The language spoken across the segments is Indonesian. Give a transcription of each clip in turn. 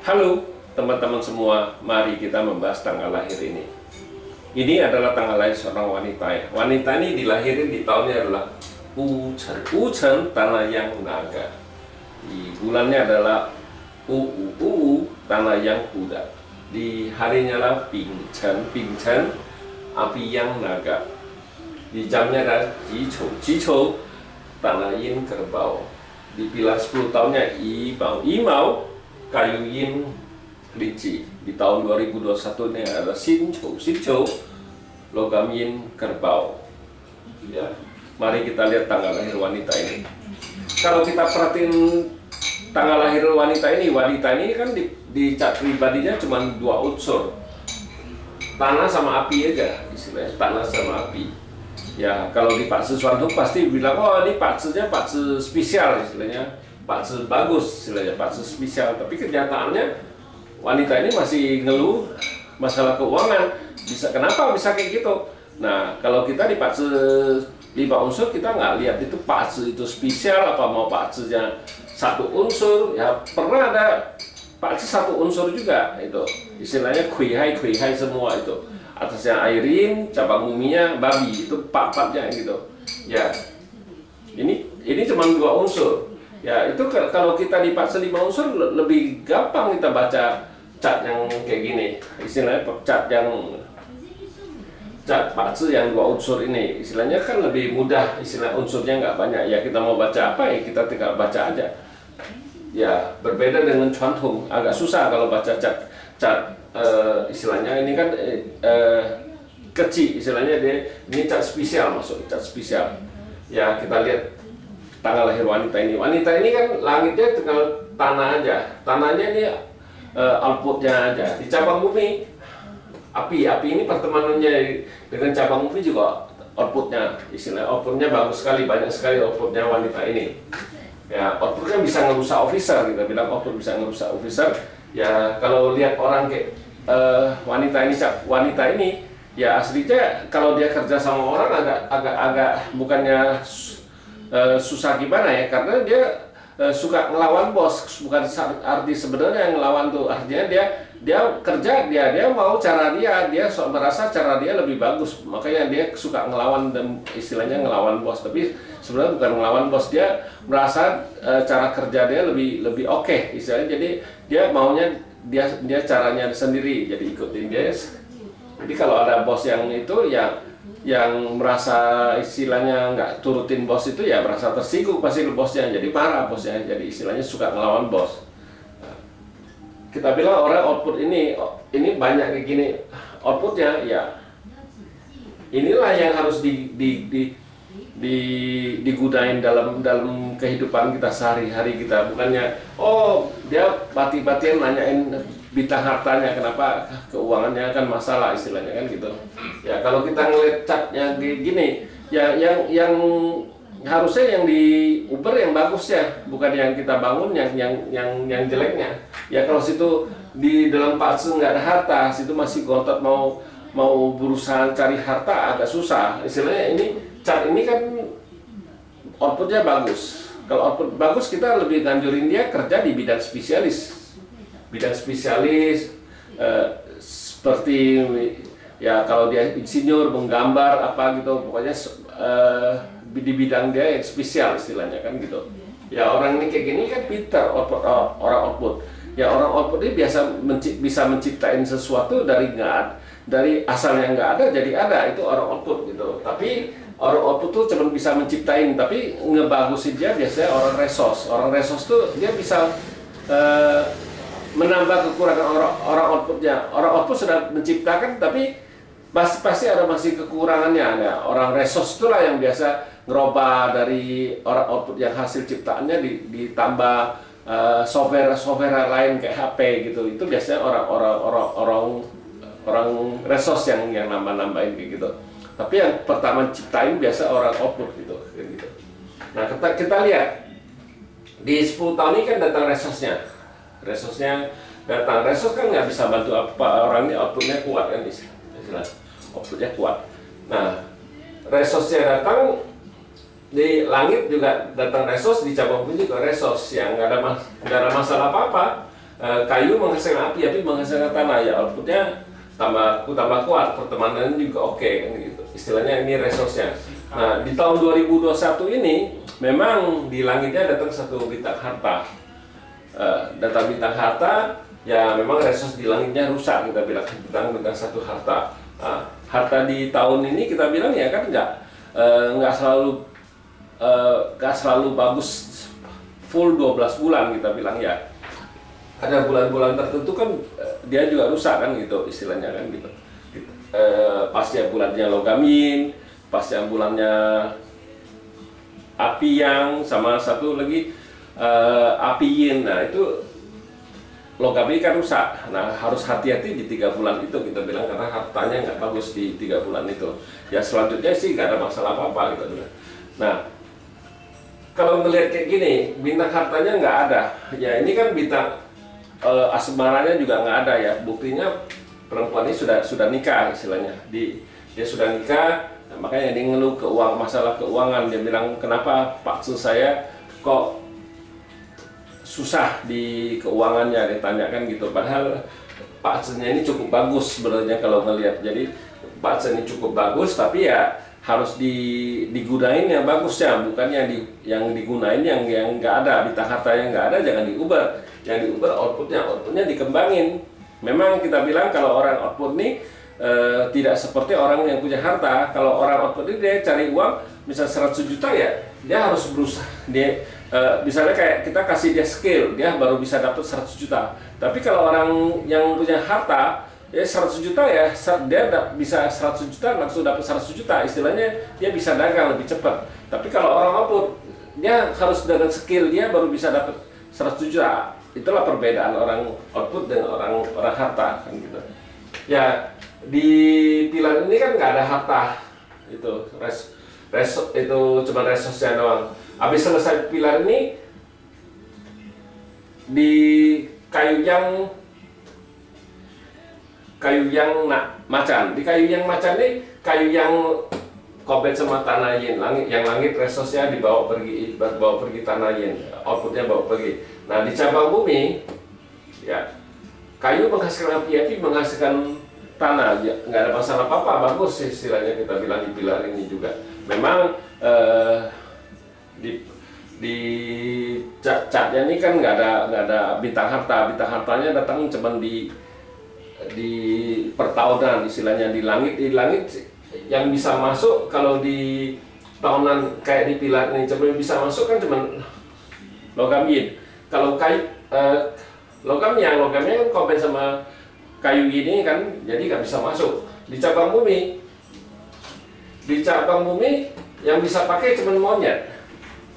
Halo teman-teman semua, mari kita membahas tanggal lahir ini. Ini adalah tanggal lahir seorang wanita ya. Wanita ini dilahirin di tahunnya adalah Wuchen. Wuchen tanah yang naga. Di bulannya adalah tanah yang kuda. Di harinya adalah Bingchen. Bingchen api yang naga. Di jamnya adalah Jichou. Jichou tanah yin kerbau. Di pilar 10 tahunnya Imao. Imao kayu yin kelinci. Di tahun 2021 ini ada Xinqiu. Xinqiu logam yin kerbau. Ya, mari kita lihat tanggal lahir wanita ini. Kalau kita perhatiin tanggal lahir wanita ini kan di cat pribadinya cuma 2 unsur, tanah sama api aja istilahnya, tanah sama api. Ya, kalau di Pak Sesuatu pasti bilang, oh ini Pak spesial istilahnya, Pak bagus istilahnya, Pak spesial. Tapi kenyataannya wanita ini masih ngeluh masalah keuangan. Kenapa bisa kayak gitu? Nah, kalau kita di Pak 5 unsur, kita nggak lihat itu Pak itu spesial apa mau Pak nya 1 unsur. Ya pernah ada Pak 1 unsur juga, itu istilahnya kuihai semua itu. Atasnya airin, cabang buminya babi, itu Pak-Paknya gitu. Ya, ini cuma 2 unsur. Ya, itu kalau kita di Pak 5 unsur lebih gampang kita baca cat yang kayak gini. Istilahnya cat Pak yang 2 unsur ini. Istilahnya kan lebih mudah, istilah unsurnya nggak banyak. Ya, kita mau baca apa ya kita tinggal baca aja. Ya, berbeda dengan Chuantong, agak susah kalau baca cat istilahnya ini kan kecil, istilahnya ini cat spesial, masuk cat spesial. Ya, kita lihat tanggal lahir wanita ini. Wanita ini kan langitnya tinggal tanah aja. Tanahnya ini outputnya aja. Di cabang bumi, api ini pertemanannya dengan cabang bumi juga outputnya. Istilahnya outputnya bagus sekali, banyak sekali outputnya wanita ini. Ya, outputnya bisa ngerusak officer, kita bilang output bisa ngerusak officer. Ya, kalau lihat orang kayak wanita ini, ya aslinya kalau dia kerja sama orang agak bukannya susah gimana ya, karena dia suka ngelawan bos. Bukan arti sebenarnya yang ngelawan tuh, artinya dia kerja, dia mau cara dia merasa cara dia lebih bagus, makanya dia suka ngelawan, dan istilahnya ngelawan bos. Tapi sebenarnya bukan ngelawan bos, dia merasa cara kerja dia lebih oke, istilahnya. Jadi dia maunya dia caranya sendiri, jadi ikutin dia. Jadi kalau ada bos yang itu yang merasa istilahnya nggak turutin bos itu, ya merasa tersinggung pasti bosnya, jadi marah bosnya, jadi istilahnya suka ngelawan bos. Kita bilang orang output ini banyak kayak gini outputnya, ya inilah yang harus digunain dalam kehidupan kita sehari-hari kita. Bukannya oh dia bati-batian nanyain bintang hartanya, kenapa keuangannya kan masalah, istilahnya kan gitu. Ya, kalau kita ngeliat catnya gini, ya yang harusnya yang diuber yang bagus ya, bukan yang kita bangun yang jeleknya. Ya, kalau situ di dalam patsu nggak ada harta, situ masih gotot mau berusaha cari harta agak susah. Istilahnya ini cat ini kan outputnya bagus. Kalau output bagus, kita lebih nganjurin dia kerja di bidang spesialis. Seperti ya kalau dia insinyur, menggambar apa gitu, pokoknya di bidang dia yang spesial istilahnya kan gitu. Ya, orang ini kayak gini kan pintar, orang output. Ya, orang output ini bisa menciptain sesuatu dari asal yang nggak ada jadi ada, itu orang output gitu. Tapi orang output tuh cuma bisa menciptain, tapi ngebagusin dia biasanya orang resource. Orang resource tuh dia bisa menambah kekurangan orang outputnya. Orang output sudah menciptakan, tapi pasti ada masih kekurangannya. Nah, orang resource itulah yang biasa ngerubah dari orang output yang hasil ciptaannya ditambah software lain kayak HP gitu. Itu biasanya orang resource yang nambahin kayak gitu. Tapi yang pertama ciptain biasa orang output gitu. Nah, kita lihat di 10 tahun ini kan datang resource-nya datang. Resource kan nggak bisa bantu apa, orang ini outputnya kuat kan, istilah outputnya kuat. Nah, resource-nya datang, di langit juga datang resource, di cabang bumi juga resource, yang nggak ada masalah apa-apa. kayu menghasilkan api, api menghasilkan tanah, ya outputnya tambah kuat, pertemanan juga oke kan gitu. Istilahnya ini resource-nya. Nah, di tahun 2021 ini memang di langitnya datang satu bintang harta. Datang bintang harta, ya memang resource di langitnya rusak, kita bilang bintang satu harta. Harta di tahun ini kita bilang ya kan nggak selalu bagus full 12 bulan, kita bilang ya. Ada bulan-bulan tertentu kan dia juga rusak kan gitu istilahnya kan gitu. Pasca bulannya logamin, pasca bulannya api yang, sama satu lagi api yin. Nah itu logam ini kan rusak. Nah harus hati-hati di 3 bulan itu, kita bilang, karena hartanya nggak bagus di 3 bulan itu. Ya selanjutnya sih nggak ada masalah apa-apa gitu. Nah kalau ngelihat kayak gini, bintang hartanya nggak ada. Ya ini kan bintang asmaranya juga nggak ada ya. Buktinya perempuan ini sudah nikah istilahnya. Dia sudah nikah, nah, makanya dia ngeluh masalah keuangan. Dia bilang, kenapa Pak Tsu saya kok susah di keuangannya, ditanyakan gitu. Padahal Pak Tsu-nya ini cukup bagus sebenarnya kalau ngelihat. Jadi Pak Tsu ini cukup bagus, tapi ya harus digunain yang bagusnya, bukan yang digunain yang nggak ada. Bintang harta yang nggak ada jangan diubah. Yang diubah outputnya dikembangin. Memang kita bilang kalau orang output nih tidak seperti orang yang punya harta. Kalau orang output ini dia cari uang, misal 100 juta ya, dia harus berusaha. Dia misalnya kayak kita kasih dia skill, dia baru bisa dapat 100 juta. Tapi kalau orang yang punya harta, ya 100 juta ya, dia bisa 100 juta langsung dapat 100 juta. Istilahnya dia bisa dagang lebih cepat. Tapi kalau orang output, dia harus dengan skill dia baru bisa dapat 100 juta. Itulah perbedaan orang output dengan orang harta kan gitu. Ya di pilar ini kan nggak ada harta, itu itu cuma resource-nya doang. Habis selesai pilar ini di kayu yang macan. Di kayu yang macan ini kayu yang kompet sama tanah yin, langit resource-nya dibawa pergi tanah yin, outputnya bawa pergi. Nah di cabang bumi ya kayu menghasilkan api menghasilkan tanah, ya, nggak ada masalah apa-apa, bagus istilahnya kita bilang di pilar ini juga. Memang di catnya ini kan nggak ada bintang harta. Bintang hartanya datang cuma di pertahunan istilahnya. Di langit yang bisa masuk kalau di tahunan kayak di pilar ini cuma bisa masuk kan cuma logam yin. Kalau kayu logamnya kan kompet sama kayu ini kan, jadi nggak bisa masuk. Di cabang bumi yang bisa pakai cuma monyet.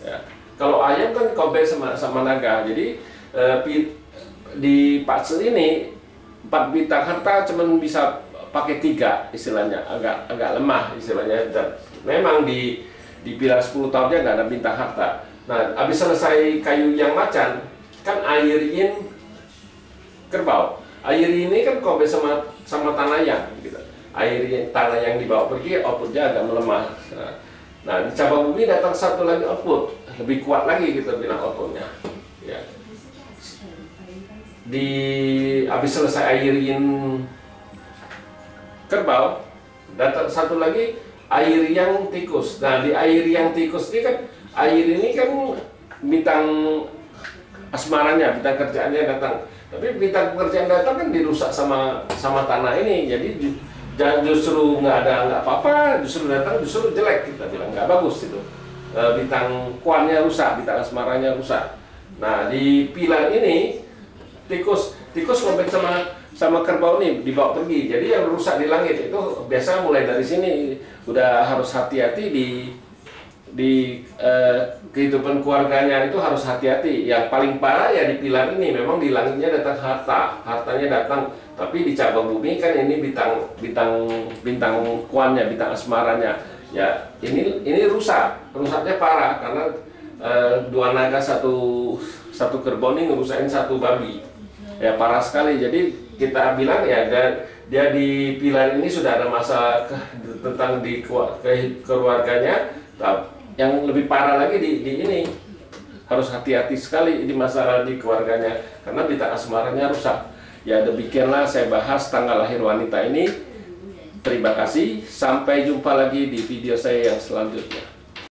Ya. Kalau ayam kan kompet sama naga. Jadi di Pak Tsu ini 4 bintang harta cuma bisa pakai 3 istilahnya, agak lemah istilahnya. Dan memang di pilar 10 tahunnya nggak ada bintang harta. Nah, habis selesai kayu yang macan, kan air yin kerbau. Air ini kan kompet sama tanah yang gitu. Tanah yang dibawa pergi, outputnya agak melemah. Nah, di cabang bumi datang satu lagi output, lebih kuat lagi kita bilang outputnya. Ya. Habis selesai air yin kerbau, datang satu lagi air yang tikus. Nah, di air yang tikus ini kan, air ini kan bintang asmaranya, bintang kerjaannya datang. Tapi bintang pekerjaan datang kan dirusak sama tanah ini. Jadi justru nggak apa-apa, justru datang justru jelek, kita bilang nggak bagus itu. Bintang kuannya rusak, bintang asmaranya rusak. Nah di pilar ini tikus kompet sama kerbau nih dibawa pergi. Jadi yang rusak di langit itu biasa mulai dari sini udah harus hati-hati di kehidupan keluarganya itu harus hati-hati. Yang paling parah ya di pilar ini, memang di langitnya datang hartanya datang, tapi di cabang bumi kan ini bintang kuannya, bintang asmaranya. Ya ini rusaknya parah karena 2 naga satu kerbau ini ngerusakin 1 babi. Ya parah sekali. Jadi kita bilang ya dia di pilar ini sudah ada masalah tentang di keluarganya. Yang lebih parah lagi di harus hati-hati sekali ini masalah di keluarganya karena pita asmaranya rusak. Ya demikianlah saya bahas tanggal lahir wanita ini. Terima kasih, sampai jumpa lagi di video saya yang selanjutnya.